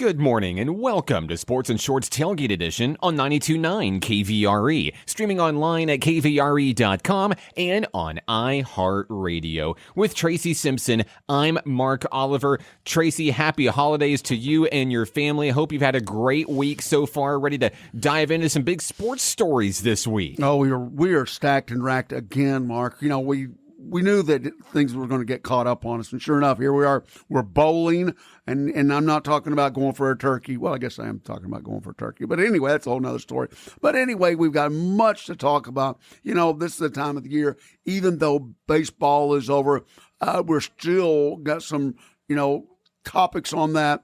Good morning and welcome to Sports and Shorts Tailgate Edition on 92.9 KVRE, streaming online at kvre.com and on iHeartRadio. With Tracy Simpson, I'm Mark Oliver. Tracy, happy holidays to you and your family. Hope you've had a great week so far. Ready to dive into some big sports stories this week. Oh, we are stacked and racked again, Mark. You know, we knew that things were going to get caught up on us, and sure enough, here we are. We're bowling, and I'm not talking about going for a turkey. Well, I guess I am talking about going for a turkey. But anyway, that's a whole nother story. But anyway, we've got much to talk about. You know, this is the time of the year, even though baseball is over, we're still got some, topics on that.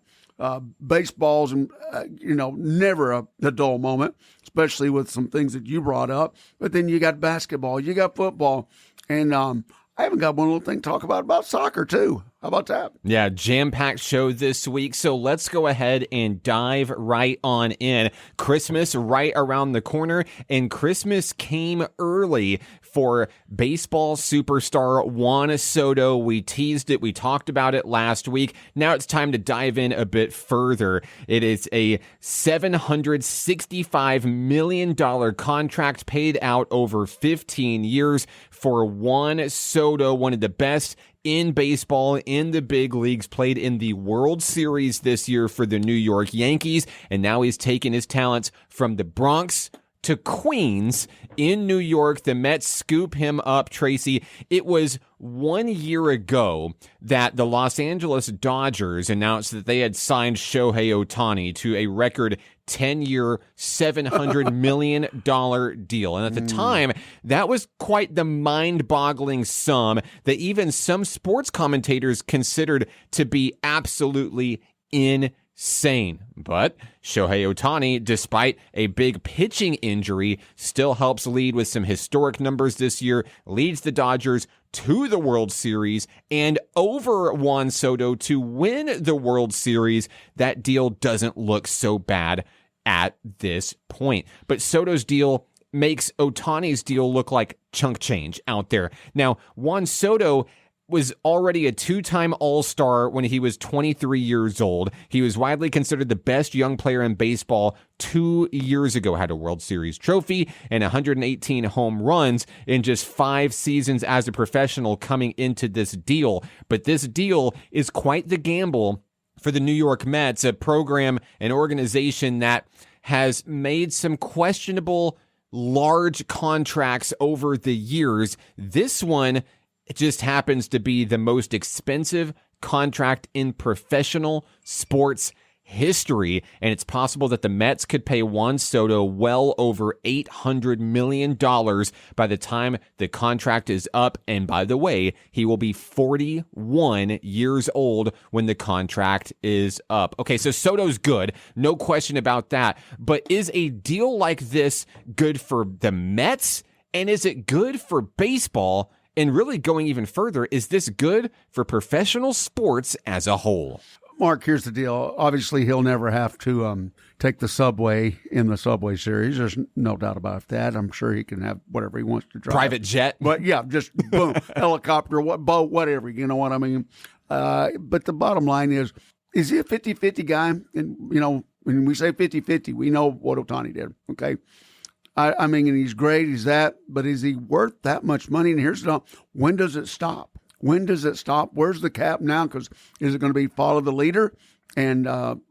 Baseball's, never a dull moment, especially with some things that you brought up. But then you got basketball, you got football. And I haven't got one little thing to talk about soccer, too. How about that? Yeah, jam-packed show this week, so let's go ahead and dive right on in. Christmas right around the corner, and Christmas came early for baseball superstar Juan Soto. We teased it. We talked about it last week. Now it's time to dive in a bit further. It is a $765 million contract paid out over 15 years for Juan Soto, one of the best in baseball, in the big leagues, played in the World Series this year for the New York Yankees, and now he's taken his talents from the Bronx to Queens in New York. The Mets scoop him up, Tracy. It was 1 year ago that the Los Angeles Dodgers announced that they had signed Shohei Ohtani to a record 10-year, $700 million deal. And at the time, that was quite the mind-boggling sum that even some sports commentators considered to be absolutely insane. But Shohei Ohtani, despite a big pitching injury, still helps lead with some historic numbers this year, leads the Dodgers to the World Series and over Juan Soto to win the World Series. That deal doesn't look so bad at this point. But Soto's deal makes Ohtani's deal look like chunk change out there. Now, Juan Soto was already a two-time All-Star when he was 23 years old. He was widely considered the best young player in baseball 2 years ago, had a World Series trophy and 118 home runs in just 5 seasons as a professional coming into this deal. But this deal is quite the gamble for the New York Mets, a program, an organization that has made some questionable large contracts over the years. This one, it just happens to be the most expensive contract in professional sports history, and it's possible that the Mets could pay Juan Soto well over $800 million by the time the contract is up. And by the way, he will be 41 years old when the contract is up. Okay, so Soto's good, no question about that. But is a deal like this good for the Mets? And is it good for baseball? And really going even further, is this good for professional sports as a whole? Mark, here's the deal. Obviously, he'll never have to take the subway in the Subway Series. There's no doubt about that. I'm sure he can have whatever he wants to drive. Private jet? But yeah, just boom, helicopter, boat, whatever. You know what I mean? But the bottom line is he a 50-50 guy? And, when we say 50-50, we know what Ohtani did, okay? I mean, and he's great, he's that, but is he worth that much money? And here's the deal. When does it stop? When does it stop? Where's the cap now? Because is it going to be follow the leader and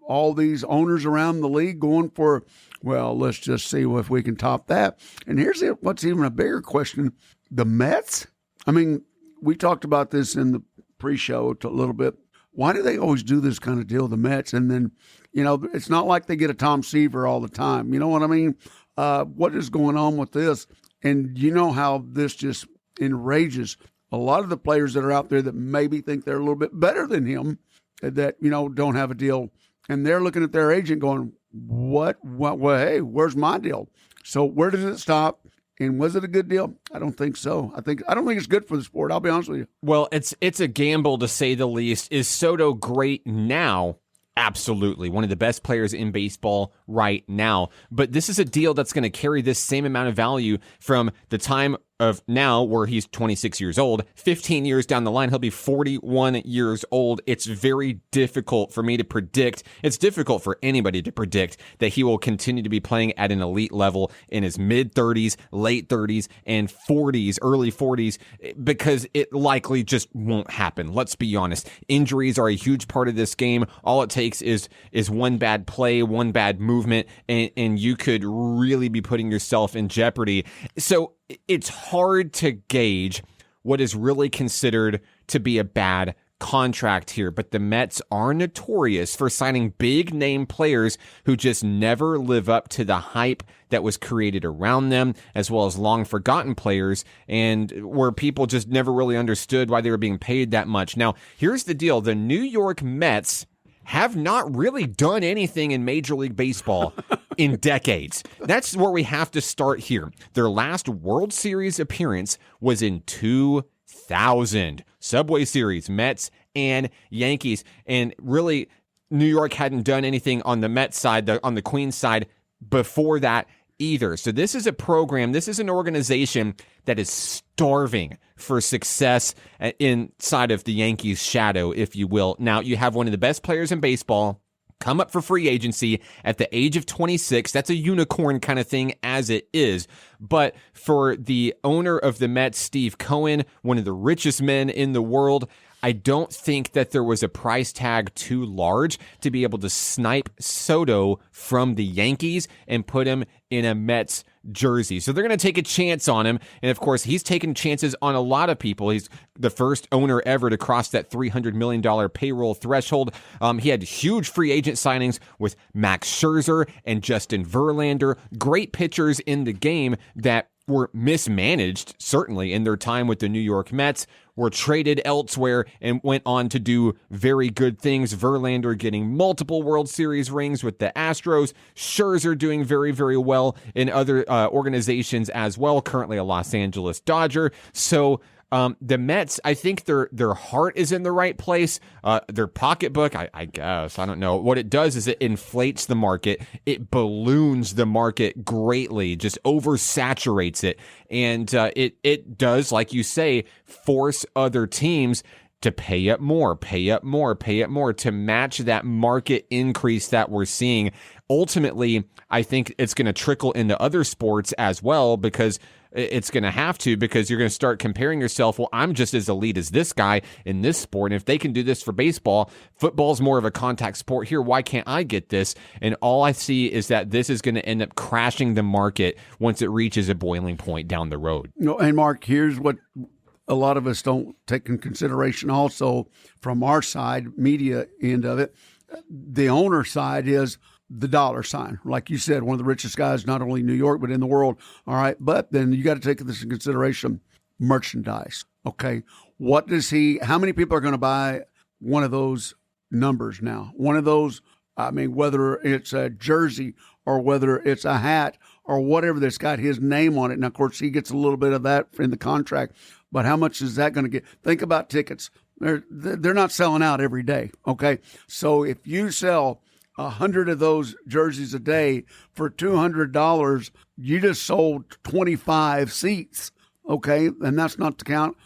all these owners around the league going for, well, let's just see if we can top that. And here's what's even a bigger question. The Mets? I mean, we talked about this in the pre-show a little bit. Why do they always do this kind of deal, the Mets? And then, it's not like they get a Tom Seaver all the time. You know what I mean? What is going on with this? And you know how this just enrages a lot of the players that are out there that maybe think they're a little bit better than him, that, don't have a deal. And they're looking at their agent going, what, well, hey, where's my deal? So where does it stop? And was it a good deal? I don't think so. I don't think it's good for the sport. I'll be honest with you. Well, it's a gamble to say the least. Is Soto great now? Absolutely. One of the best players in baseball right now. But this is a deal that's going to carry this same amount of value from the time of now, where he's 26 years old, 15 years down the line, he'll be 41 years old. It's very difficult for me to predict. It's difficult for anybody to predict that he will continue to be playing at an elite level in his mid 30s, late 30s, and 40s, early 40s, because it likely just won't happen. Let's be honest. Injuries are a huge part of this game. All it takes is one bad play, one bad movement, and you could really be putting yourself in jeopardy. So it's hard to gauge what is really considered to be a bad contract here, but the Mets are notorious for signing big name players who just never live up to the hype that was created around them, as well as long forgotten players, and where people just never really understood why they were being paid that much. Now, here's the deal. The New York Mets have not really done anything in Major League Baseball in decades. That's where we have to start here. Their last World Series appearance was in 2000. Subway Series, Mets and Yankees. And really, New York hadn't done anything on the Mets side, on the Queens side, before that either. So this is a program, this is an organization that is starving for success inside of the Yankees' shadow, if you will. Now, you have one of the best players in baseball come up for free agency at the age of 26. That's a unicorn kind of thing as it is. But for the owner of the Mets, Steve Cohen, one of the richest men in the world, I don't think that there was a price tag too large to be able to snipe Soto from the Yankees and put him in a Mets jersey. So they're going to take a chance on him. And of course, he's taken chances on a lot of people. He's the first owner ever to cross that $300 million payroll threshold. He had huge free agent signings with Max Scherzer and Justin Verlander, great pitchers in the game that were mismanaged, certainly, in their time with the New York Mets, were traded elsewhere and went on to do very good things. Verlander getting multiple World Series rings with the Astros. Scherzer doing very, very well in other organizations as well, currently a Los Angeles Dodger. So the Mets, I think their heart is in the right place. Their pocketbook, I guess, I don't know. What it does is it inflates the market. It balloons the market greatly, just oversaturates it. And it does, like you say, force other teams to pay up more to match that market increase that we're seeing. Ultimately, I think it's going to trickle into other sports as well, because it's going to have to, because you're going to start comparing yourself. Well, I'm just as elite as this guy in this sport. And if they can do this for baseball, football's more of a contact sport here. Why can't I get this? And all I see is that this is going to end up crashing the market once it reaches a boiling point down the road. No, and Mark, here's what a lot of us don't take in consideration also from our side, media end of it. The owner side is the dollar sign. Like you said, one of the richest guys, not only in New York, but in the world. All right. But then you got to take this in consideration, merchandise. Okay. How many people are going to buy one of those numbers now? One of those, I mean, whether it's a jersey or whether it's a hat or whatever that's got his name on it. Now, of course, he gets a little bit of that in the contract, but how much is that going to get? Think about tickets. They're not selling out every day. Okay. So if you sell 100 of those jerseys a day for $200, you just sold 25 seats, okay? And that's not to count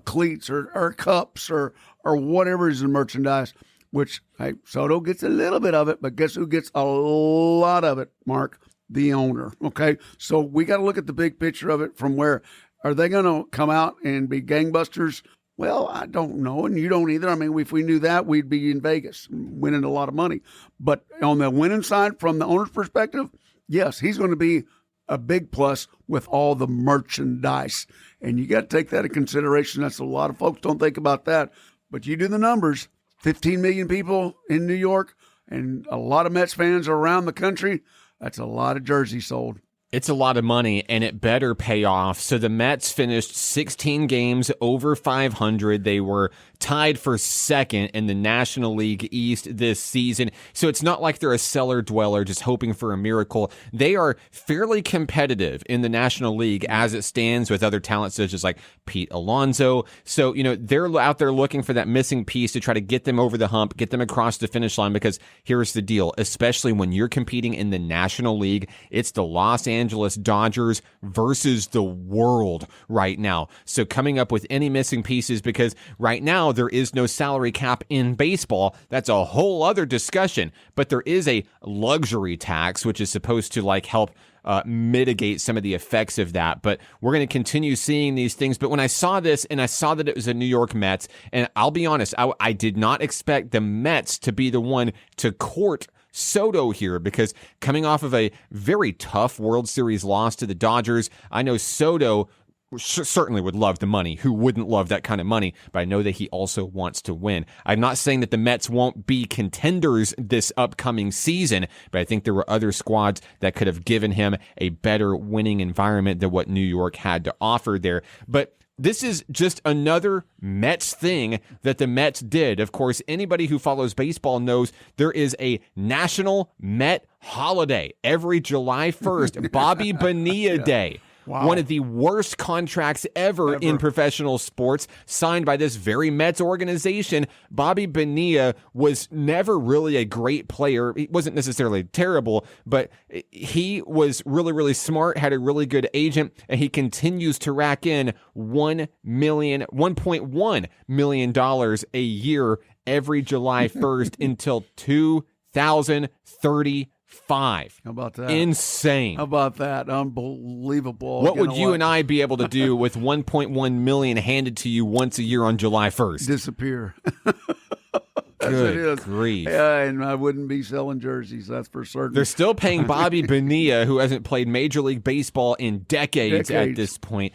cleats or cups or whatever is in merchandise, which, hey, Soto gets a little bit of it, but guess who gets a lot of it, Mark? The owner, okay? So we got to look at the big picture of it from where are they going to come out and be gangbusters? Well, I don't know, and you don't either. I mean, if we knew that, we'd be in Vegas winning a lot of money. But on the winning side, from the owner's perspective, yes, he's going to be a big plus with all the merchandise. And you got to take that into consideration. That's a lot of folks don't think about that. But you do the numbers, 15 million people in New York, and a lot of Mets fans are around the country. That's a lot of jerseys sold. It's a lot of money, and it better pay off. So the Mets finished 16 games over 500. They were tied for second in the National League East this season. So it's not like they're a cellar dweller just hoping for a miracle. They are fairly competitive in the National League as it stands, with other talents such as like Pete Alonso. So, they're out there looking for that missing piece to try to get them over the hump, get them across the finish line, because here's the deal, especially when you're competing in the National League, it's the Los Angeles Dodgers versus the world right now. So coming up with any missing pieces, because right now there is no salary cap in baseball. That's a whole other discussion. But there is a luxury tax, which is supposed to help mitigate some of the effects of that. But we're going to continue seeing these things. But when I saw this and I saw that it was a New York Mets, and I'll be honest, I did not expect the Mets to be the one to court Soto here, because coming off of a very tough World Series loss to the Dodgers, I know Soto certainly would love the money. Who wouldn't love that kind of money? But I know that he also wants to win. I'm not saying that the Mets won't be contenders this upcoming season, but I think there were other squads that could have given him a better winning environment than what New York had to offer there. But this is just another Mets thing that the Mets did. Of course, anybody who follows baseball knows there is a national Met holiday every July 1st, Bobby Bonilla Day. Wow. One of the worst contracts ever in professional sports, signed by this very Mets organization. Bobby Bonilla was never really a great player. He wasn't necessarily terrible, but he was really, really smart, had a really good agent, and he continues to rack in $1.1 million a year every July 1st until 2035. How about that? Insane. How about that? Unbelievable. What would you and I be able to do with $1.1 million handed to you once a year on July 1st? Disappear. Good grief. Yeah, and I wouldn't be selling jerseys, that's for certain. They're still paying Bobby Bonilla, who hasn't played Major League Baseball in decades at this point.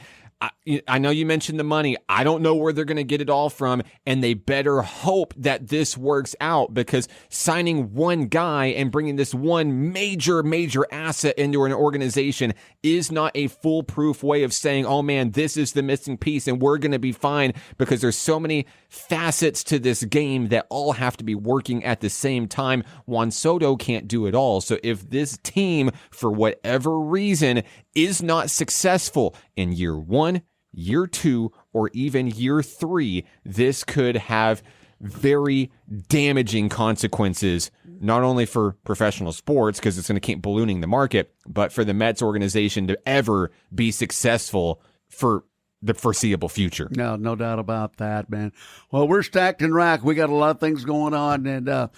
I know you mentioned the money. I don't know where they're going to get it all from, and they better hope that this works out, because signing one guy and bringing this one major asset into an organization is not a foolproof way of saying, oh man, this is the missing piece and we're going to be fine, because there's so many facets to this game that all have to be working at the same time. Juan Soto can't do it all. So if this team, for whatever reason, is not successful in year 1, year 2, or even year 3, this could have very damaging consequences, not only for professional sports, because it's going to keep ballooning the market, but for the Mets organization to ever be successful for the foreseeable future. No doubt about that, man. Well, we're stacked and racked. We got a lot of things going on, and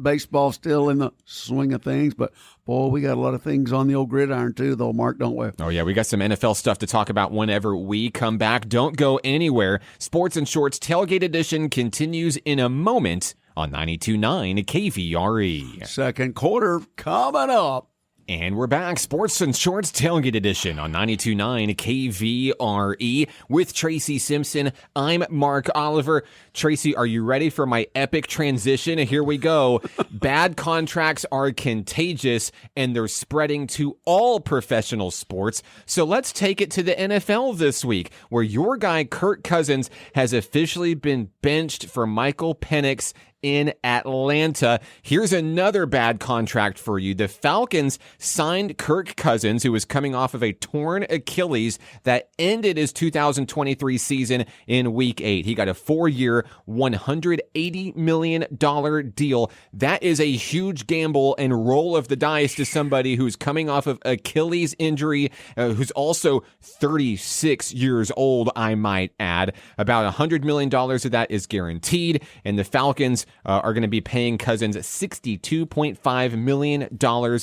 baseball's still in the swing of things, but boy, we got a lot of things on the old gridiron too, though, Mark, don't we? Oh yeah, we got some NFL stuff to talk about whenever we come back. Don't go anywhere. Sports and Shorts Tailgate Edition continues in a moment on 92.9 KVRE. Second quarter coming up. And we're back, Sports and Shorts Tailgate Edition on 92.9 KVRE with Tracy Simpson. I'm Mark Oliver. Tracy, are you ready for my epic transition? Here we go. Bad contracts are contagious, and they're spreading to all professional sports. So let's take it to the NFL this week, where your guy Kirk Cousins has officially been benched for Michael Penix in Atlanta. Here's another bad contract for you. The Falcons signed Kirk Cousins, who was coming off of a torn Achilles that ended his 2023 season in Week 8. He got a 4-year, $180 million deal. That is a huge gamble and roll of the dice to somebody who's coming off of Achilles injury, who's also 36 years old, I might add. About $100 million of that is guaranteed, and the Falcons are going to be paying Cousins $62.5 million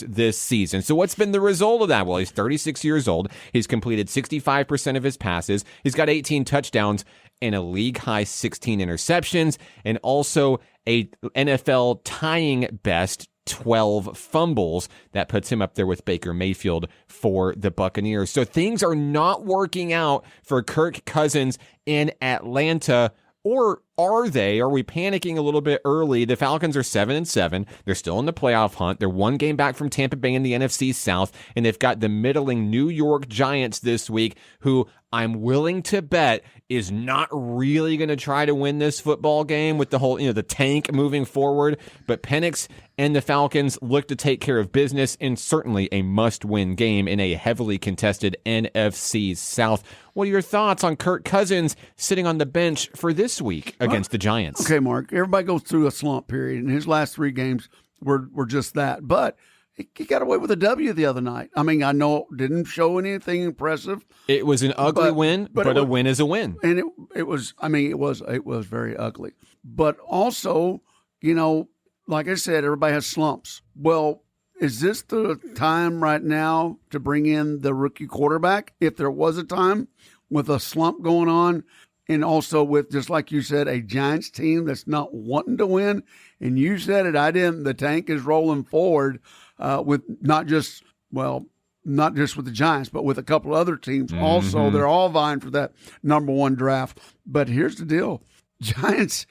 this season. So what's been the result of that? Well, he's 36 years old. He's completed 65% of his passes. He's got 18 touchdowns and a league-high 16 interceptions, and also a NFL tying best 12 fumbles. That puts him up there with Baker Mayfield for the Buccaneers. So things are not working out for Kirk Cousins in Atlanta. Or are they? Are we panicking a little bit early? The Falcons are 7-7. They're still in the playoff hunt. They're one game back from Tampa Bay in the NFC South, and they've got the middling New York Giants this week, who I'm willing to bet is not really going to try to win this football game with the whole, the tank moving forward. But Penix and the Falcons look to take care of business in certainly a must-win game in a heavily contested NFC South. What are your thoughts on Kirk Cousins sitting on the bench for this week against the Giants? Okay, Mark, everybody goes through a slump period, and his last 3 games were just that. But he got away with a W the other night. I mean, I know it didn't show anything impressive. It was an ugly win, but a win is a win. And it was very ugly. But also, like I said, everybody has slumps. Well, is this the time right now to bring in the rookie quarterback? If there was a time with a slump going on, and also with, just like you said, a Giants team that's not wanting to win, and you said it, I didn't, the tank is rolling forward with not just with the Giants, but with a couple other teams also. They're all vying for that number one draft. But here's the deal. Giants,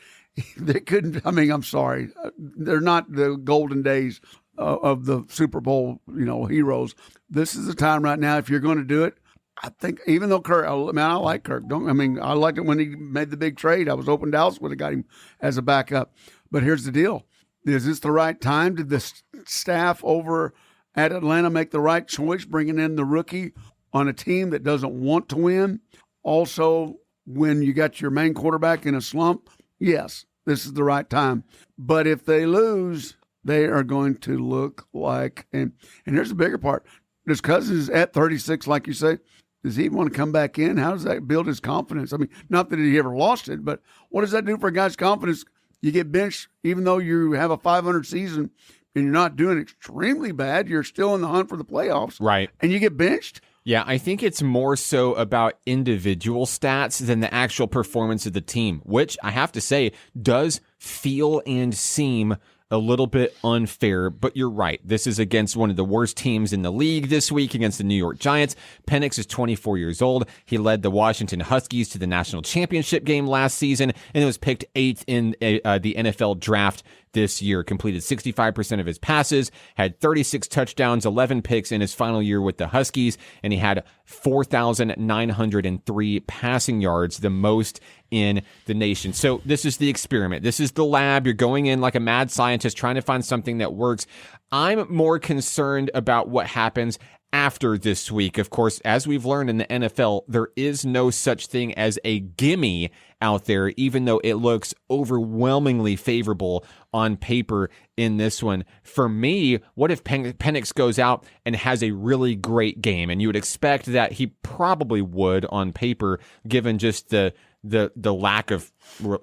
they couldn't, I'm sorry. They're not the golden days of the Super Bowl, heroes. This is the time right now, if you're going to do it. I think even though Kirk, I like Kirk. I liked it when he made the big trade. I was hoping Dallas would have got him as a backup. But here's the deal. Is this the right time? Did the staff over at Atlanta make the right choice, bringing in the rookie on a team that doesn't want to win? Also, when you got your main quarterback in a slump, yes, this is the right time. But if they lose, they are going to look like, and here's the bigger part. Does Cousins at 36, like you say, does he want to come back in? How does that build his confidence? Not that he ever lost it, but what does that do for a guy's confidence? You get benched, even though you have a 500 season and you're not doing extremely bad, you're still in the hunt for the playoffs. Right. And you get benched? Yeah, I think it's more so about individual stats than the actual performance of the team, which I have to say does feel and seem a little bit unfair, but you're right. This is against one of the worst teams in the league this week, against the New York Giants. Penix is 24 years old. He led the Washington Huskies to the national championship game last season, and was picked 8th in the NFL draft this year. Completed 65% of his passes, had 36 touchdowns, 11 picks in his final year with the Huskies, and he had 4,903 passing yards, the most in the nation. So this is the experiment. This is the lab. You're going in like a mad scientist trying to find something that works. I'm more concerned about what happens after this week. Of course, as we've learned in the NFL, there is no such thing as a gimme out there, even though it looks overwhelmingly favorable on paper in this one. For me, what if Penix goes out and has a really great game? And you would expect that he probably would on paper, given just the lack of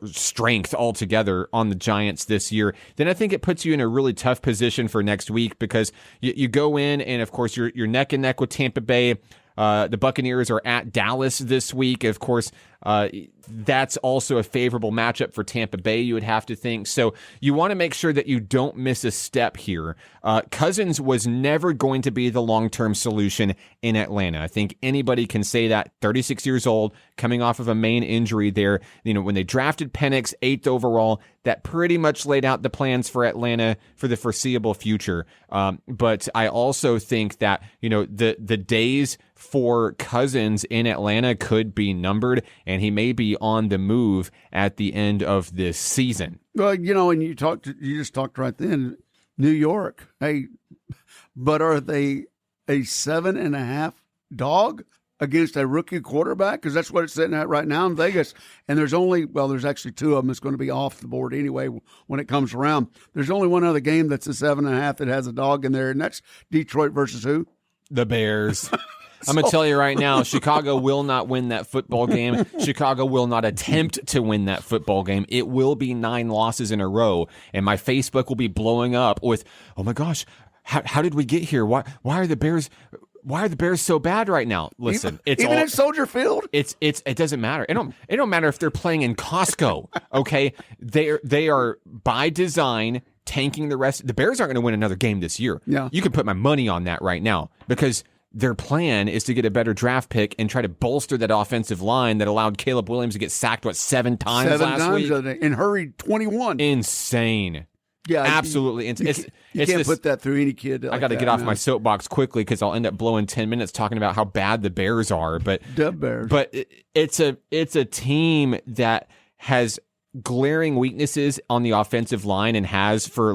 strength altogether on the Giants this year. Then I think it puts you in a really tough position for next week, because you go in and, of course, you're neck and neck with Tampa Bay. The Buccaneers are at Dallas this week. Of course, that's also a favorable matchup for Tampa Bay, you would have to think. So you want to make sure that you don't miss a step here. Cousins was never going to be the long-term solution in Atlanta. I think anybody can say that. 36 years old, coming off of a main injury there. When they drafted Penix 8th overall, that pretty much laid out the plans for Atlanta for the foreseeable future. But I also think that, the days for Cousins in Atlanta could be numbered, and he may be on the move at the end of this season. Well, and you just talked right then, New York. Hey, but are they a 7.5 dog against a rookie quarterback? Because that's what it's sitting at right now in Vegas. And there's actually 2 of them that's going to be off the board anyway when it comes around. There's only one other game that's a 7.5 that has a dog in there, and that's Detroit versus who? The Bears. I'm going to tell you right now, Chicago will not win that football game. Chicago will not attempt to win that football game. It will be 9 losses in a row, and my Facebook will be blowing up with, oh my gosh, how did we get here? Why are the Bears so bad right now? Listen, even at Soldier Field, it doesn't matter. It don't matter if they're playing in Costco. Okay, they are by design tanking the rest. The Bears aren't going to win another game this year. Yeah, you can put my money on that right now, because their plan is to get a better draft pick and try to bolster that offensive line that allowed Caleb Williams to get sacked, 7 times last week? And hurried 21. Insane. Yeah, absolutely. You can't put that through any kid. I got to get off my soapbox quickly, because I'll end up blowing 10 minutes talking about how bad the Bears are. But the Bears. But it's a team that has glaring weaknesses on the offensive line, and has for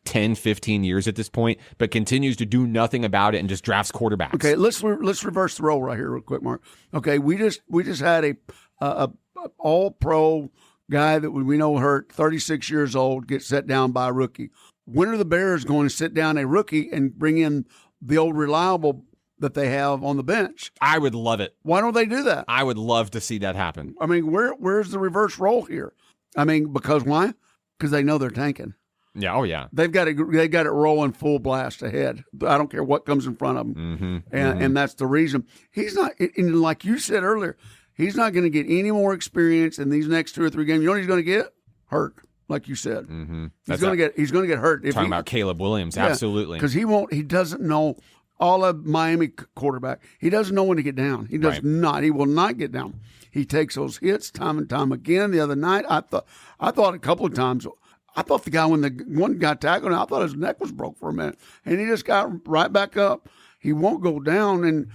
10, 15 years at this point, but continues to do nothing about it and just drafts quarterbacks. Okay, let's reverse the role right here real quick, Mark. Okay, we just had a all-pro guy that we know hurt, 36 years old, gets set down by a rookie. when are the Bears going to sit down a rookie and bring in the old reliable that they have on the bench? I would love it. Why don't they do that? I would love to see that happen. I mean, where's the reverse role here? I mean, because why? Because they know they're tanking. Yeah, oh yeah. They got it rolling full blast ahead. I don't care what comes in front of them, and that's the reason he's not. And like you said earlier, he's not going to get any more experience in these next 2 or 3 games. You know what he's going to get? Hurt, like you said. He's going to get hurt. Talking about Caleb Williams, absolutely, because he doesn't know. All of Miami quarterback, he doesn't know when to get down. He does not. He will not get down. He takes those hits time and time again. The other night, I thought a couple of times. I thought the guy, when the one got tackled, I thought his neck was broke for a minute. And he just got right back up. He won't go down, and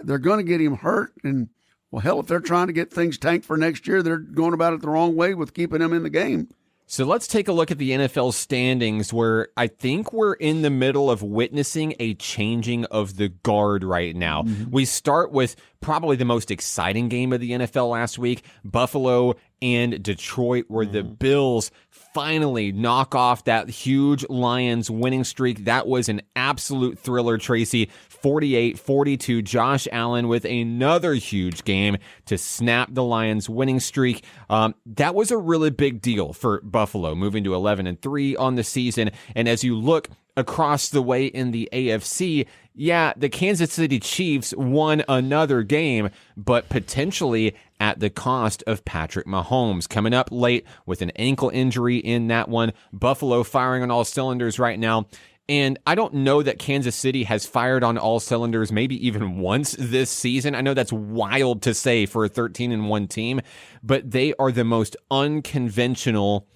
they're going to get him hurt. And, well, hell, if they're trying to get things tanked for next year, they're going about it the wrong way with keeping him in the game. So let's take a look at the NFL standings, where I think we're in the middle of witnessing a changing of the guard right now. We start with probably the most exciting game of the NFL last week, Buffalo and Detroit, where the Bills finally knock off that huge Lions winning streak. That was an absolute thriller, Tracy. 48-42, Josh Allen with another huge game to snap the Lions winning streak. That was a really big deal for Buffalo, moving to 11-3 on the season. And as you look across the way in the AFC, yeah, the Kansas City Chiefs won another game, but potentially at the cost of Patrick Mahomes. Coming up late with an ankle injury in that one. Buffalo firing on all cylinders right now. And I don't know that Kansas City has fired on all cylinders maybe even once this season. I know that's wild to say for a 13-1 team, but they are the most unconventional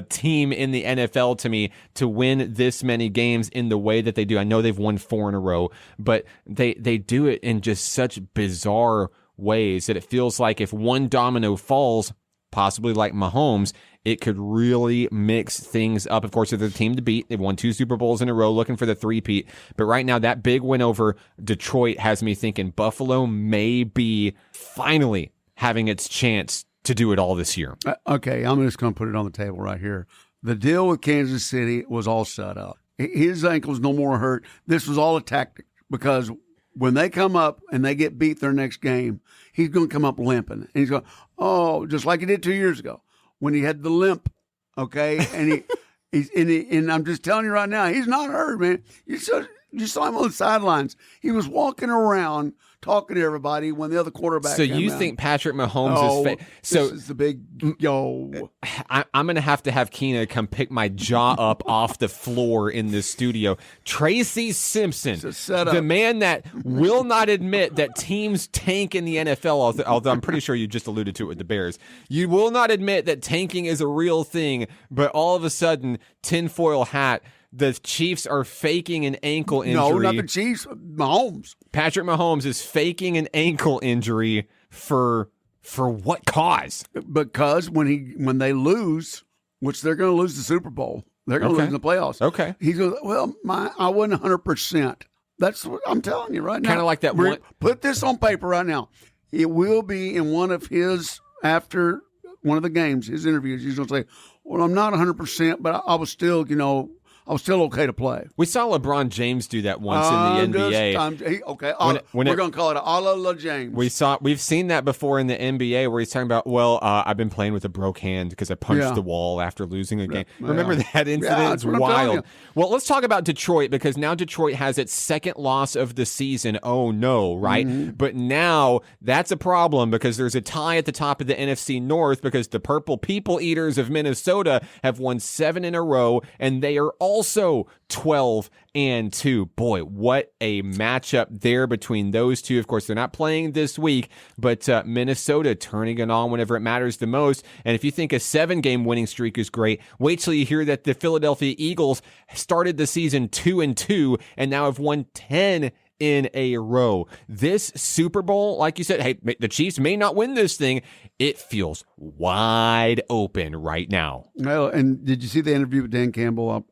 team in the NFL to me to win this many games in the way that they do. I know they've won 4 in a row, but they do it in just such bizarre ways that it feels like if one domino falls, possibly like Mahomes, it could really mix things up. Of course, they're the team to beat. They've won 2 Super Bowls in a row, looking for the three-peat. But right now, that big win over Detroit has me thinking Buffalo may be finally having its chance to do it all this year. Okay, I'm just going to put it on the table right here. The deal with Kansas City was all set up. His ankle's no more hurt. This was all a tactic, because when they come up and they get beat their next game, he's going to come up limping. And he's going, oh, just like he did 2 years ago when he had the limp, okay? And and I'm just telling you right now, he's not hurt, man. You saw him on the sidelines. He was walking around talking to everybody when the other quarterback So came you out. think Patrick Mahomes is So this is the big I'm going to have Keena come pick my jaw up off the floor in this studio. Tracy Simpson, the man that will not admit that teams tank in the NFL, although I'm pretty sure you just alluded to it with the Bears. You will not admit that tanking is a real thing, but all of a sudden, tinfoil hat, the Chiefs are faking an ankle injury. No, not the Chiefs. Mahomes. Patrick Mahomes is faking an ankle injury for what cause? Because when they lose, which they're going to lose the Super Bowl, they're going to lose in the playoffs. Okay. He goes, well, I wasn't 100%. That's what I'm telling you right now. Kind of like that one. Put this on paper right now. It will be in one of his, after one of the games, his interviews, he's going to say, well, I'm not 100%, but I was still, I was still okay to play. We saw LeBron James do that once in the NBA. We're going to call it a la James. We've seen that before in the NBA where he's talking about, I've been playing with a broke hand because I punched the wall after losing a game. Remember that incident? Yeah, it's wild. Well, let's talk about Detroit, because now Detroit has its second loss of the season. Oh, no, right? Mm-hmm. But now that's a problem, because there's a tie at the top of the NFC North, because the Purple People Eaters of Minnesota have won 7 in a row, and they are also 12-2. Boy, what a matchup there between those two. Of course, they're not playing this week, but Minnesota turning it on whenever it matters the most. And if you think a 7-game winning streak is great, wait till you hear that the Philadelphia Eagles started the season 2-2 and now have won 10 in a row. This Super Bowl, like you said, hey, the Chiefs may not win this thing. It feels wide open right now. Well, and did you see the interview with Dan Campbell?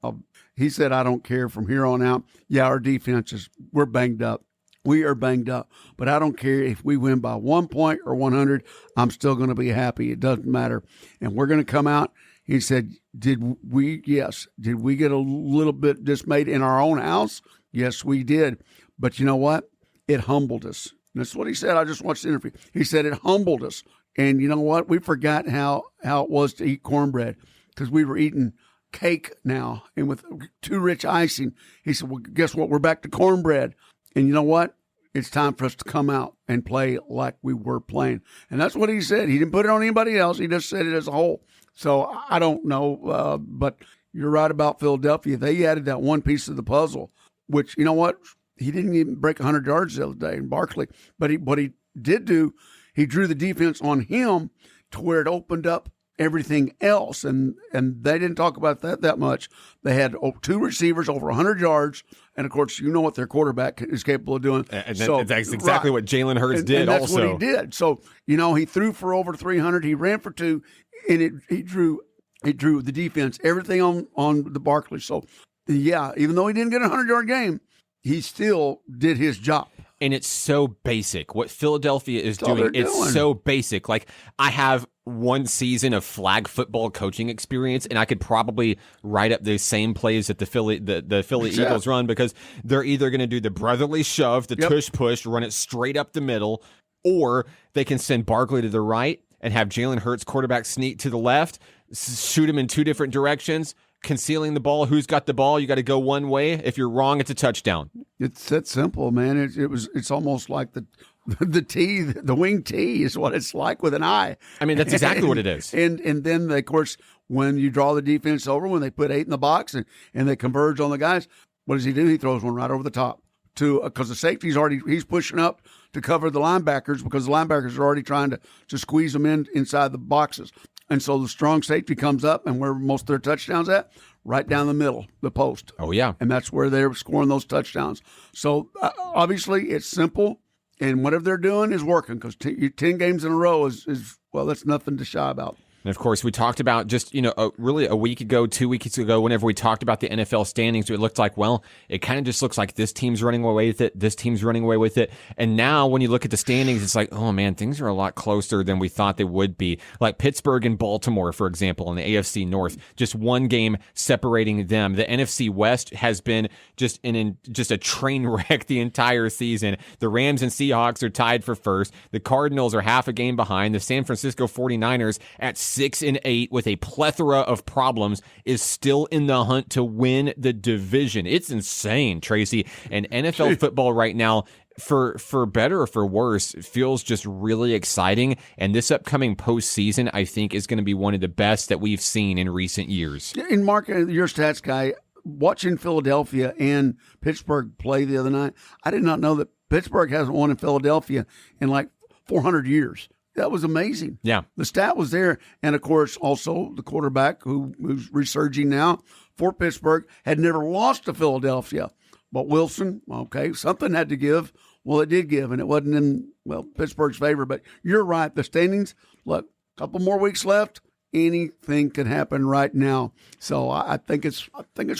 He said, I don't care from here on out. Yeah, our defense we're banged up. We are banged up. But I don't care if we win by 1 point or 100. I'm still going to be happy. It doesn't matter. And we're going to come out He said, did we get a little bit dismayed in our own house? Yes, we did. But you know what? It humbled us. And that's what he said. I just watched the interview. He said it humbled us. And you know what? We forgot how it was to eat cornbread because we were eating cake now and with too rich icing. He said, well, guess what? We're back to cornbread. And you know what? It's time for us to come out and play like we were playing. And that's what he said. He didn't put it on anybody else. He just said it as a whole. So I don't know, but you're right about Philadelphia. They added that one piece of the puzzle, which, you know what? He didn't even break 100 yards the other day in Barkley. But what he did do, he drew the defense on him to where it opened up everything else. And they didn't talk about that much. They had 2 receivers over 100 yards. And, of course, you know what their quarterback is capable of doing. And that's exactly what Jalen Hurts did and that's also. What he did. So, you know, he threw for over 300. He ran for 2. And he drew the defense, everything on the Barkley. So, yeah, even though he didn't get a 100-yard game, he still did his job. And it's so basic. What Philadelphia is doing, it's so basic. Like, I have one season of flag football coaching experience, and I could probably write up the same plays that the Philly Eagles run, because they're either going to do the brotherly shove, the tush push, run it straight up the middle, or they can send Barkley to the right and have Jalen Hurts quarterback sneak to the left, shoot him in 2 different directions, concealing the ball. Who's got the ball? You got to go one way. If you're wrong, it's a touchdown. It's that simple, man. It's almost like the T, the wing T is what it's like with an I. I mean, that's exactly what it is. And then, of course, when you draw the defense over, when they put 8 in the box and they converge on the guys, what does he do? He throws one right over the top because the safety's he's pushing up to cover the linebackers because the linebackers are already trying to squeeze them inside the boxes. And so the strong safety comes up, and where most of their touchdowns at, right down the middle, the post. Oh, yeah. And that's where they're scoring those touchdowns. So, obviously, it's simple, and whatever they're doing is working because 10 games in a row is that's nothing to shy about. And, of course, we talked about just, really a week ago, 2 weeks ago, whenever we talked about the NFL standings, it looked like, well, it kind of just looks like this team's running away with it, this team's running away with it. And now when you look at the standings, it's like, oh, man, things are a lot closer than we thought they would be. Like Pittsburgh and Baltimore, for example, in the AFC North, just one game separating them. The NFC West has been just a train wreck the entire season. The Rams and Seahawks are tied for first. The Cardinals are half a game behind. The San Francisco 49ers at 6-8 with a plethora of problems is still in the hunt to win the division. It's insane, Tracy. And NFL football right now, for better or for worse, feels just really exciting. And this upcoming postseason, I think, is going to be one of the best that we've seen in recent years. And Mark, your stats guy, watching Philadelphia and Pittsburgh play the other night, I did not know that Pittsburgh hasn't won in Philadelphia in like 400 years. That was amazing. Yeah. The stat was there. And, of course, also the quarterback who's resurging now for Pittsburgh had never lost to Philadelphia. But Wilson, okay, something had to give. Well, it did give, and it wasn't in, Pittsburgh's favor. But you're right. The standings, look, a couple more weeks left. Anything can happen right now. So I think it's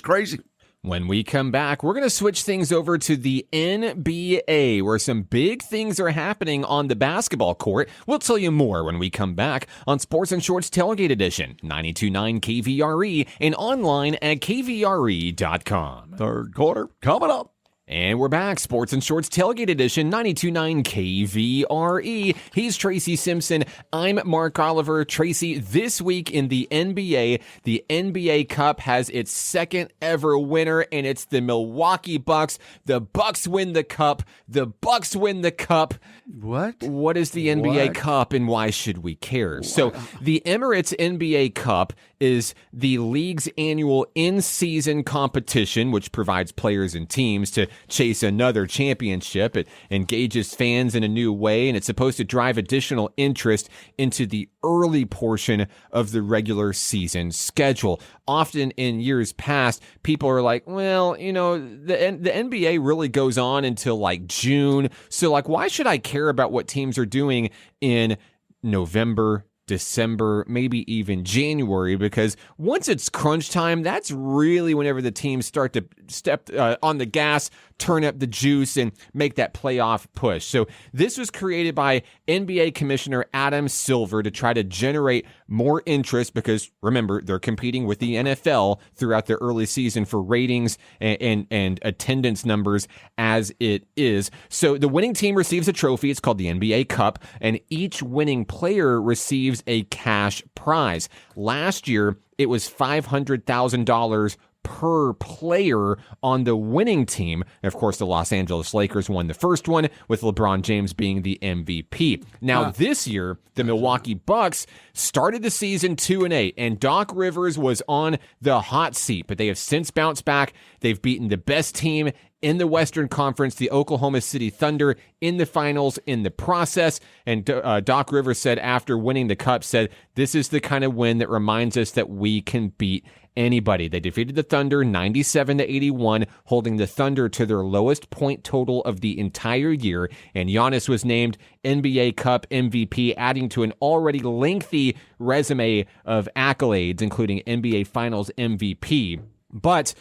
crazy. When we come back, we're going to switch things over to the NBA, where some big things are happening on the basketball court. We'll tell you more when we come back on Sports and Shorts Tailgate Edition, 92.9 KVRE, and online at kvre.com. Third quarter coming up. And we're back, Sports and Shorts Tailgate Edition, 92.9 KVRE. He's Tracy Simpson. I'm Mark Oliver. Tracy, this week in the NBA Cup has its second ever winner, and it's the Milwaukee Bucks. The Bucks win the Cup. The Bucks win the Cup. What? What is the NBA Cup, and why should we care? What? So the Emirates NBA Cup is the league's annual in-season competition, which provides players and teams to chase another championship. It engages fans in a new way, and it's supposed to drive additional interest into the early portion of the regular season schedule. Often in years past, people are like, well, the NBA really goes on until like June. So like, why should I care about what teams are doing in November, December, maybe even January, because once it's crunch time, that's really whenever the teams start to step on the gas, turn up the juice, and make that playoff push. So this was created by NBA Commissioner Adam Silver to try to generate more interest because, remember, they're competing with the NFL throughout the early season for ratings and attendance numbers as it is. So the winning team receives a trophy. It's called the NBA Cup, and each winning player receives a cash prize. Last year, it was $500,000 per player on the winning team. And of course, the Los Angeles Lakers won the first one, with LeBron James being the MVP. Now, this year, the Milwaukee Bucks started the season 2-8, and Doc Rivers was on the hot seat, but they have since bounced back. They've beaten the best team in the Western Conference, the Oklahoma City Thunder, in the finals in the process. And Doc Rivers said after winning the cup, said, this is the kind of win that reminds us that we can beat anybody. They defeated the Thunder 97-81, holding the Thunder to their lowest point total of the entire year. And Giannis was named NBA Cup MVP, adding to an already lengthy resume of accolades, including NBA Finals MVP. But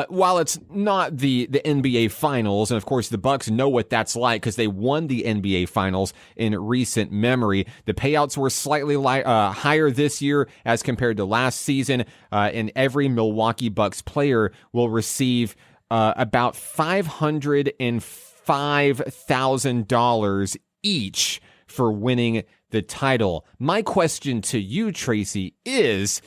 while it's not the NBA Finals, and of course the Bucks know what that's like because they won the NBA Finals in recent memory, the payouts were slightly higher this year as compared to last season, and every Milwaukee Bucks player will receive about $505,000 each for winning the title. My question to you, Tracy, is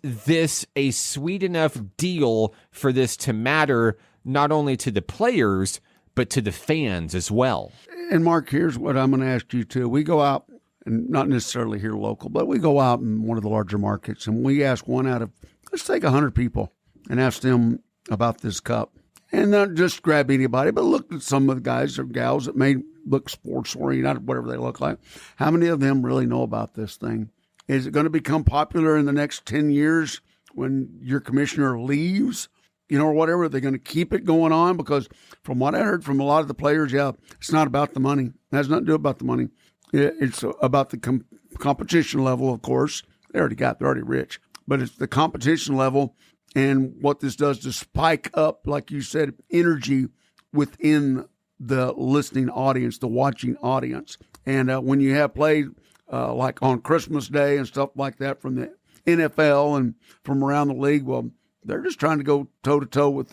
this a sweet enough deal for this to matter not only to the players, but to the fans as well? And Mark, here's what I'm going to ask you too. We go out, and not necessarily here local, but we go out in one of the larger markets, and we ask one out of, let's take 100 people and ask them about this cup. And not just grab anybody, but look at some of the guys or gals that may look sports-oriented, whatever they look like. How many of them really know about this thing? Is it going to become popular in the next 10 years when your commissioner leaves, or whatever? They're going to keep it going on? Because from what I heard from a lot of the players, it's not about the money. It has nothing to do about the money. It's about the competition level, of course. They're already rich. But it's the competition level and what this does to spike up, like you said, energy within the listening audience, the watching audience. And when you have played like on Christmas Day and stuff like that from the NFL and from around the league, well, they're just trying to go toe-to-toe with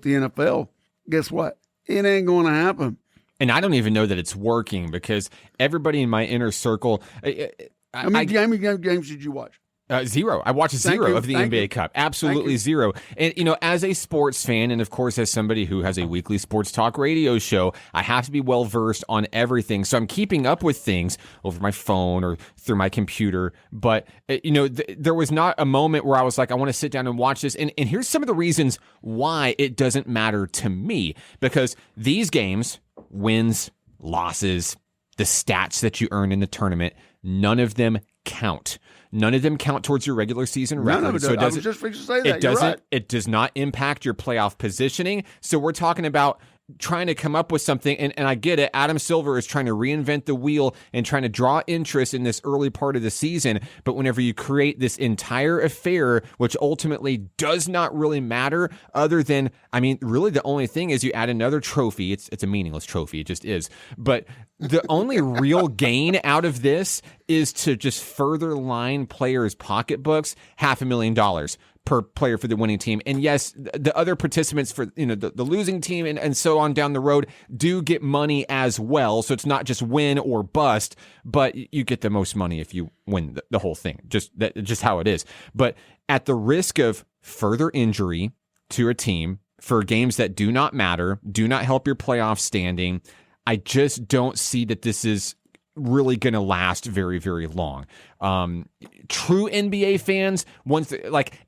the NFL. Guess what? It ain't going to happen. And I don't even know that it's working because everybody in my inner circle... How many games did you watch? Zero. I watched zero of the NBA Cup. Absolutely zero. And, as a sports fan, and of course, as somebody who has a weekly sports talk radio show, I have to be well versed on everything. So I'm keeping up with things over my phone or through my computer. But, there was not a moment where I was like, I want to sit down and watch this. And here's some of the reasons why it doesn't matter to me. Because these games, wins, losses, the stats that you earn in the tournament, none of them count. None of them count towards your regular season record. None of it does. I was just fixing to say that. You're right. It does not impact your playoff positioning. So we're talking about trying to come up with something, and I get it. Adam Silver is trying to reinvent the wheel and trying to draw interest in this early part of the season. But whenever you create this entire affair, which ultimately does not really matter other than, really the only thing is you add another trophy. It's a meaningless trophy. It just is. But the only real gain out of this is to just further line players' pocketbooks, $500,000 per player for the winning team. And yes, the other participants for the losing team and so on down the road do get money as well. So it's not just win or bust, but you get the most money if you win the whole thing. Just how it is. But at the risk of further injury to a team for games that do not matter, do not help your playoff standing, I just don't see that this is really going to last very, very long. True NBA fans,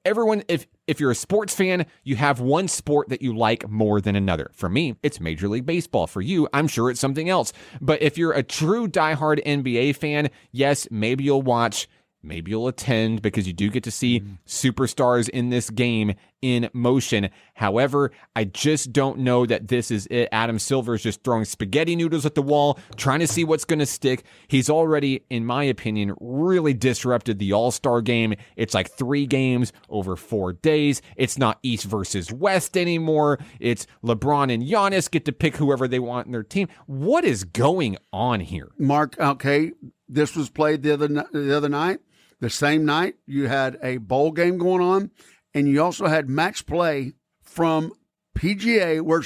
everyone, if you're a sports fan, you have one sport that you like more than another. For me, it's Major League Baseball. For you, I'm sure it's something else. But if you're a true diehard NBA fan, yes, maybe you'll watch Maybe you'll attend because you do get to see superstars in this game in motion. However, I just don't know that this is it. Adam Silver is just throwing spaghetti noodles at the wall, trying to see what's going to stick. He's already, in my opinion, really disrupted the All-Star game. It's like 3 games over 4 days. It's not East versus West anymore. It's LeBron and Giannis get to pick whoever they want in their team. What is going on here? Mark, okay, this was played the other night. The same night, you had a bowl game going on, and you also had match play from PGA, where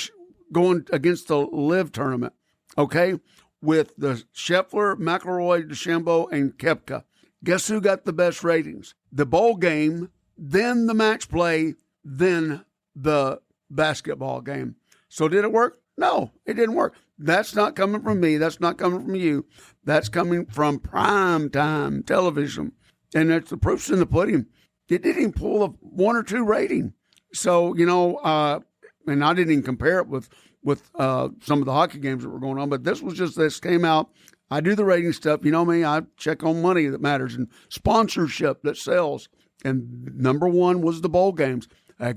going against the Live tournament, okay, with the Scheffler, McIlroy, DeChambeau, and Koepka. Guess who got the best ratings? The bowl game, then the match play, then the basketball game. So did it work? No, it didn't work. That's not coming from me. That's not coming from you. That's coming from primetime television. And it's the proof's in the pudding. It didn't even pull a 1 or 2 rating. So, and I didn't even compare it with some of the hockey games that were going on, but this came out. I do the rating stuff. You know me, I check on money that matters and sponsorship that sells. And number 1 was the bowl games.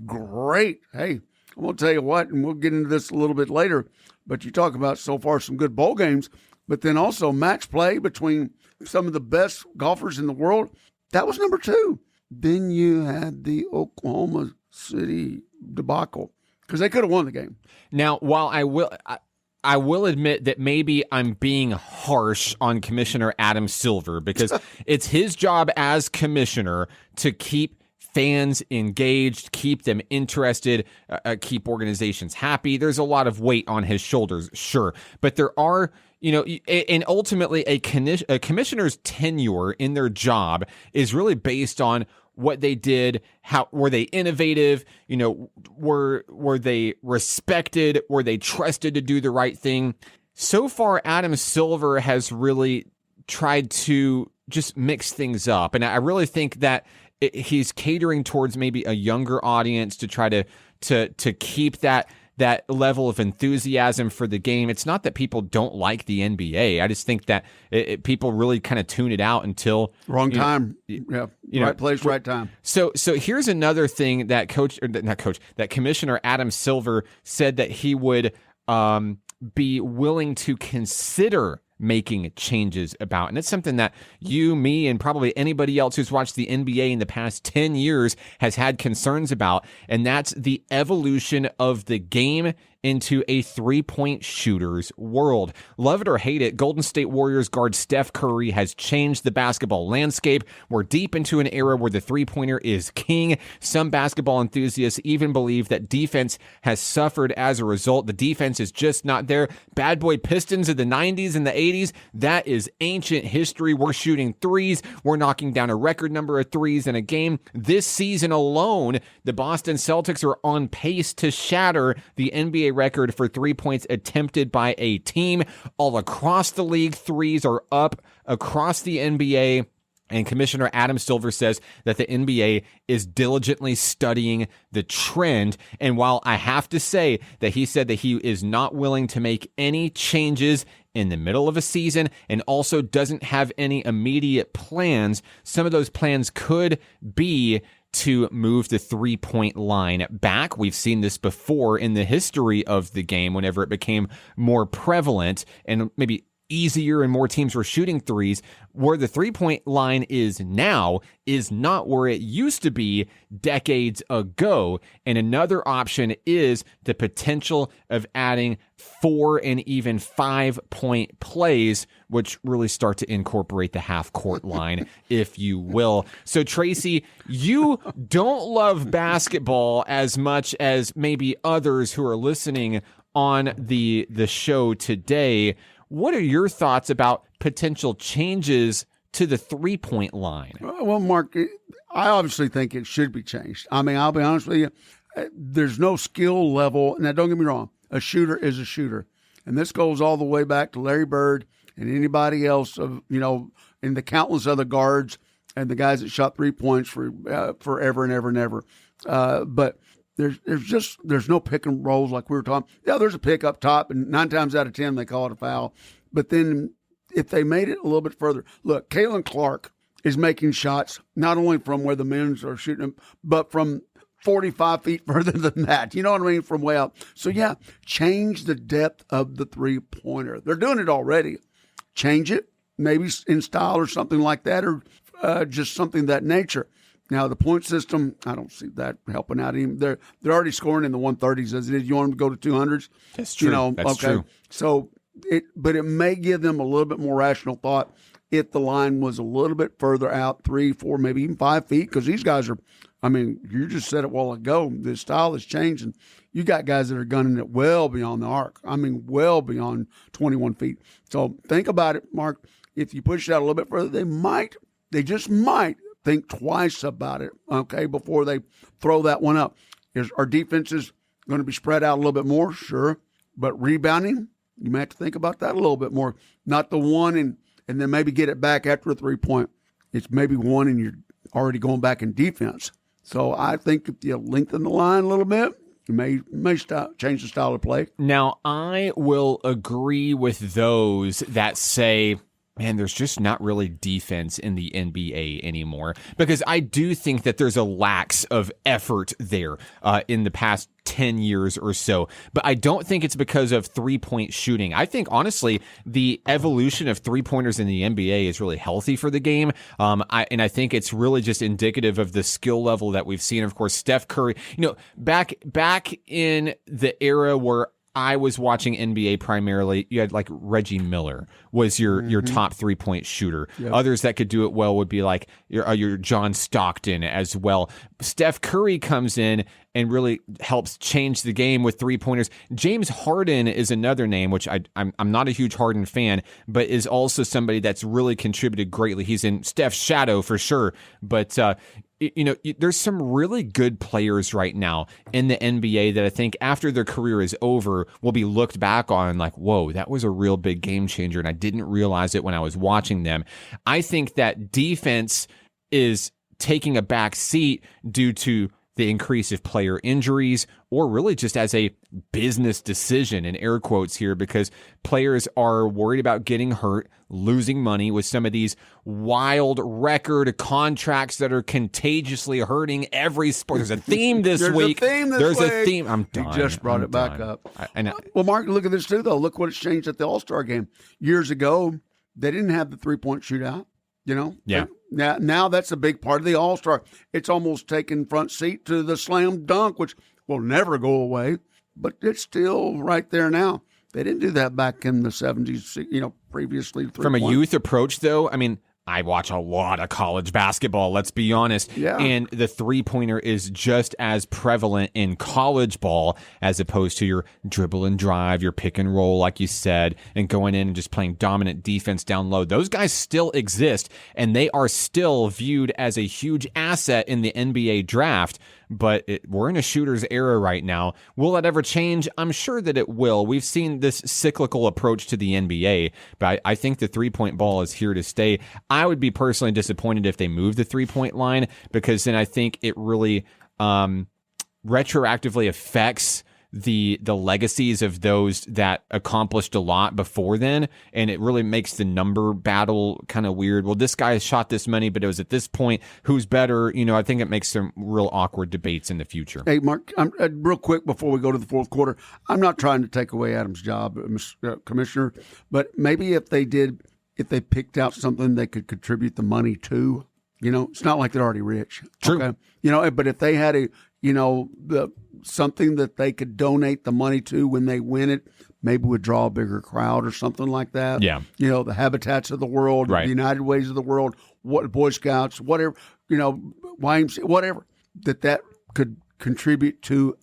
Great. Hey, I'm going to tell you what, and we'll get into this a little bit later, but you talk about so far some good bowl games, but then also match play between some of the best golfers in the world. That was number 2. Then you had the Oklahoma City debacle because they could have won the game. Now, while I will admit that maybe I'm being harsh on Commissioner Adam Silver because it's his job as commissioner to keep fans engaged, keep them interested, keep organizations happy. There's a lot of weight on his shoulders, sure. But there are, and ultimately a commissioner's tenure in their job is really based on what they did, how were they innovative, were they respected, were they trusted to do the right thing. So far, Adam Silver has really tried to just mix things up. And I really think that he's catering towards maybe a younger audience to try to keep that level of enthusiasm for the game. It's not that people don't like the NBA. I just think that people really kind of tune it out until wrong time. Right place, right time. So here's another thing that that Commissioner Adam Silver said that he would be willing to consider making changes about. And it's something that you, me, and probably anybody else who's watched the NBA in the past 10 years has had concerns about. And that's the evolution of the game into a three-point shooter's world. Love it or hate it, Golden State Warriors guard Steph Curry has changed the basketball landscape. We're deep into an era where the three-pointer is king. Some basketball enthusiasts even believe that defense has suffered as a result. The defense is just not there. Bad boy Pistons of the 90s and the 80s, that is ancient history. We're shooting threes. We're knocking down a record number of threes in a game. This season alone, the Boston Celtics are on pace to shatter the NBA record for 3 points attempted by a team. All across the league, threes are up across the NBA. And Commissioner Adam Silver says that the NBA is diligently studying the trend. And while I have to say that he said that he is not willing to make any changes in the middle of a season and also doesn't have any immediate plans, some of those plans could be to move the three-point line back. We've seen this before in the history of the game whenever it became more prevalent and maybe easier and more teams were shooting threes. Where the three-point line is now is not where it used to be decades ago. And another option is the potential of adding 4 and even 5 point plays, which really start to incorporate the half-court line, if you will. So, Tracy, you don't love basketball as much as maybe others who are listening on the show today. What are your thoughts about potential changes to the three-point line? Well, Mark, I obviously think it should be changed. I mean, I'll be honest with you. There's no skill level. Now, don't get me wrong. A shooter is a shooter. And this goes all the way back to Larry Bird and anybody else, and the countless other guards and the guys that shot 3 points for forever and ever and ever. But there's no pick and rolls like we were talking. Yeah, there's a pick up top, and 9 times out of 10 they call it a foul. But then if they made it a little bit further, look, Caitlin Clark is making shots not only from where the men's are shooting them, but from 45 feet further than that. You know what I mean? From way out. So, yeah, change the depth of the three-pointer. They're doing it already. Change it, maybe in style or something like that, or just something that nature. Now, the point system, I don't see that helping out even. They're already scoring in the 130s as it is. You want them to go to 200s? That's true. That's true. So, but it may give them a little bit more rational thought if the line was a little bit further out, 3, 4, maybe even 5 feet, because these guys are, I mean, you just said it a while ago, the style is changing. You got guys that are gunning it well beyond the arc. I mean, well beyond 21 feet. So think about it, Mark. If you push it out a little bit further, they just might think twice about it, okay, before they throw that one up. Is our defenses going to be spread out a little bit more? Sure. But rebounding, you may have to think about that a little bit more. Not the one and then maybe get it back after a 3-point. It's maybe one and you're already going back in defense. So I think if you lengthen the line a little bit, you may change the style of play. Now, I will agree with those that say, man, there's just not really defense in the NBA anymore, because I do think that there's a lax of effort there in the past 10 years or so. But I don't think it's because of three-point shooting. I think, honestly, the evolution of three-pointers in the NBA is really healthy for the game. I think it's really just indicative of the skill level that we've seen. Of course, Steph Curry, back in the era where I was watching NBA primarily, you had like Reggie Miller was your top 3-point shooter. Yep. Others that could do it well would be like your John Stockton as well. Steph Curry comes in and really helps change the game with 3-pointers. James Harden is another name, which I'm not a huge Harden fan, but is also somebody that's really contributed greatly. He's in Steph's shadow for sure, but there's some really good players right now in the NBA that I think after their career is over will be looked back on like, whoa, that was a real big game changer, and I didn't realize it when I was watching them. I think that defense is taking a back seat due to the increase of player injuries, or really just as a business decision, in air quotes here, because players are worried about getting hurt, losing money with some of these wild record contracts that are contagiously hurting every sport. There's a theme this week. There's a theme. I'm done. You just brought it back up. I know. Well, Mark, look at this too, though. Look what it's changed at the All-Star game. Years ago, they didn't have the 3-point shootout. Yeah. Now that's a big part of the All-Star. It's almost taken front seat to the slam dunk, which will never go away, but it's still right there now. They didn't do that back in the 70s, previously. From a youth approach, though, I mean, I watch a lot of college basketball, let's be honest. Yeah. And the three-pointer is just as prevalent in college ball as opposed to your dribble and drive, your pick and roll, like you said, and going in and just playing dominant defense down low. Those guys still exist, and they are still viewed as a huge asset in the NBA draft. But we're in a shooter's era right now. Will that ever change? I'm sure that it will. We've seen this cyclical approach to the NBA, but I think the three-point ball is here to stay. I would be personally disappointed if they move the three-point line, because then I think it really retroactively affects the legacies of those that accomplished a lot before then, and it really makes the number battle kind of weird. Well, this guy shot this many, but it was at this point. Who's better? I think it makes some real awkward debates in the future. Hey, Mark, real quick before we go to the fourth quarter, I'm not trying to take away Adam's job, Commissioner, but maybe if they picked out something they could contribute the money to, it's not like they're already rich. True. Okay? But if they had something that they could donate the money to when they win it, maybe would draw a bigger crowd or something like that. Yeah. The Habitats of the world, right. The United Ways of the world, what Boy Scouts, whatever, YMCA, whatever, that could contribute to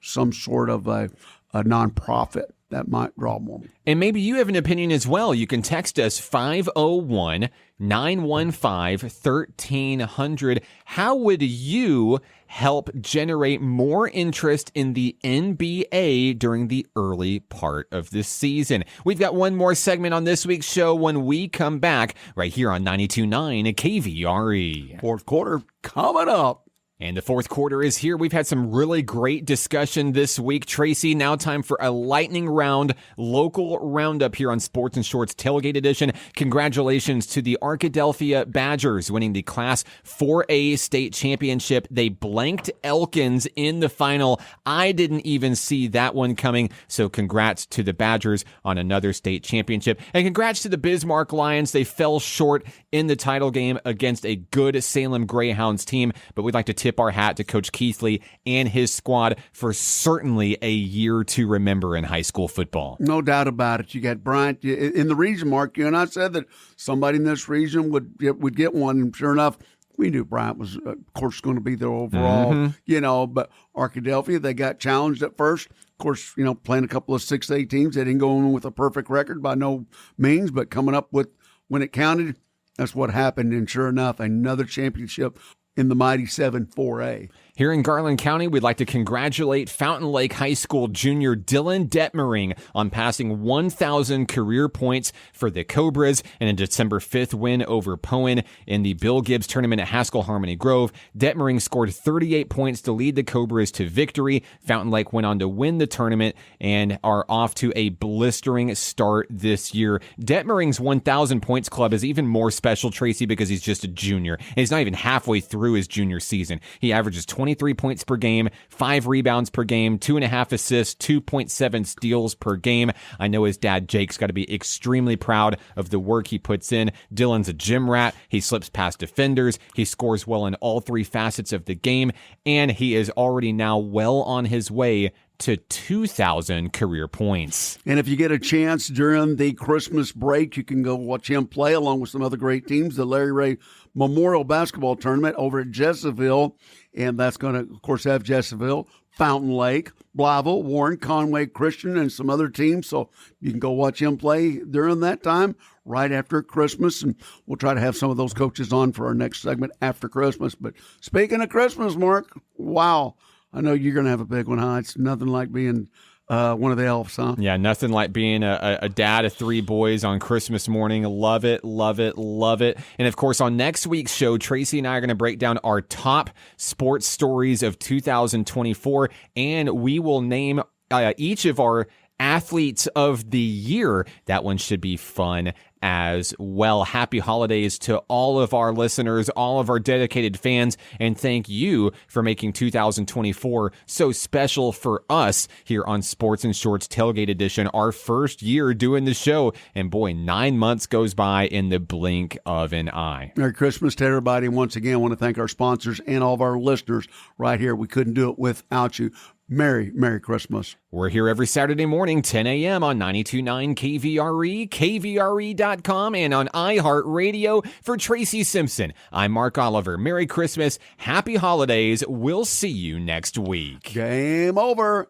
some sort of a nonprofit that might draw more. And maybe you have an opinion as well. You can text us 501-915-1300. How would you help generate more interest in the NBA during the early part of this season? We've got one more segment on this week's show when we come back right here on 92.9 KVRE. Fourth quarter coming up. And the fourth quarter is here. We've had some really great discussion this week. Tracy, now time for a lightning round local roundup here on Sports and Shorts Tailgate Edition. Congratulations to the Arkadelphia Badgers winning the Class 4A state championship. They blanked Elkins in the final. I didn't even see that one coming. So congrats to the Badgers on another state championship. And congrats to the Bismarck Lions. They fell short in the title game against a good Salem Greyhounds team, but we'd like to tip our hat to Coach Keithley and his squad for certainly a year to remember in high school football. No doubt about it. You got Bryant in the region, Mark. You and I said that somebody in this region would get one, and sure enough, we knew Bryant was, of course, going to be there overall. But Arkadelphia, they got challenged at first. Of course, playing a couple of 6A teams, they didn't go in with a perfect record by no means, but coming up with when it counted, that's what happened. And sure enough, another championship in the mighty 7-4A. Here in Garland County, we'd like to congratulate Fountain Lake High School junior Dylan Detmering on passing 1,000 career points for the Cobras in a December 5th win over Poen in the Bill Gibbs tournament at Haskell Harmony Grove. Detmering scored 38 points to lead the Cobras to victory. Fountain Lake went on to win the tournament and are off to a blistering start this year. Detmering's 1,000 points club is even more special, Tracy, because he's just a junior. And he's not even halfway through his junior season. He averages 23 points per game, 5 rebounds per game, 2.5 assists, 2.7 steals per game. I know his dad, Jake's got to be extremely proud of the work he puts in. Dylan's a gym rat. He slips past defenders. He scores well in all 3 facets of the game, and he is already now well on his way to 2,000 career points. And if you get a chance during the Christmas break, you can go watch him play along with some other great teams, the Larry Ray Memorial Basketball Tournament over at Jesseville. And that's going to, of course, have Jesseville, Fountain Lake, Blytheville, Warren, Conway Christian, and some other teams. So you can go watch him play during that time right after Christmas. And we'll try to have some of those coaches on for our next segment after Christmas. But speaking of Christmas, Mark, wow. I know you're going to have a big one, huh? It's nothing like being one of the elves, huh? Yeah, nothing like being a dad of 3 boys on Christmas morning. Love it, love it, love it. And of course, on next week's show, Tracy and I are going to break down our top sports stories of 2024, and we will name each of our athletes of the year. That one should be fun as well. Happy holidays to all of our listeners, all of our dedicated fans, and thank you for making 2024 so special for us here on Sports and Shorts Tailgate Edition, our first year doing the show. And boy, 9 months goes by in the blink of an eye. Merry Christmas to everybody. Once again, I want to thank our sponsors and all of our listeners right here. We couldn't do it without you. Merry Christmas. We're here every Saturday morning, 10 a.m. on 92.9 KVRE, KVRE.com, and on iHeartRadio. For Tracy Simpson, I'm Mark Oliver. Merry Christmas. Happy holidays. We'll see you next week. Game over.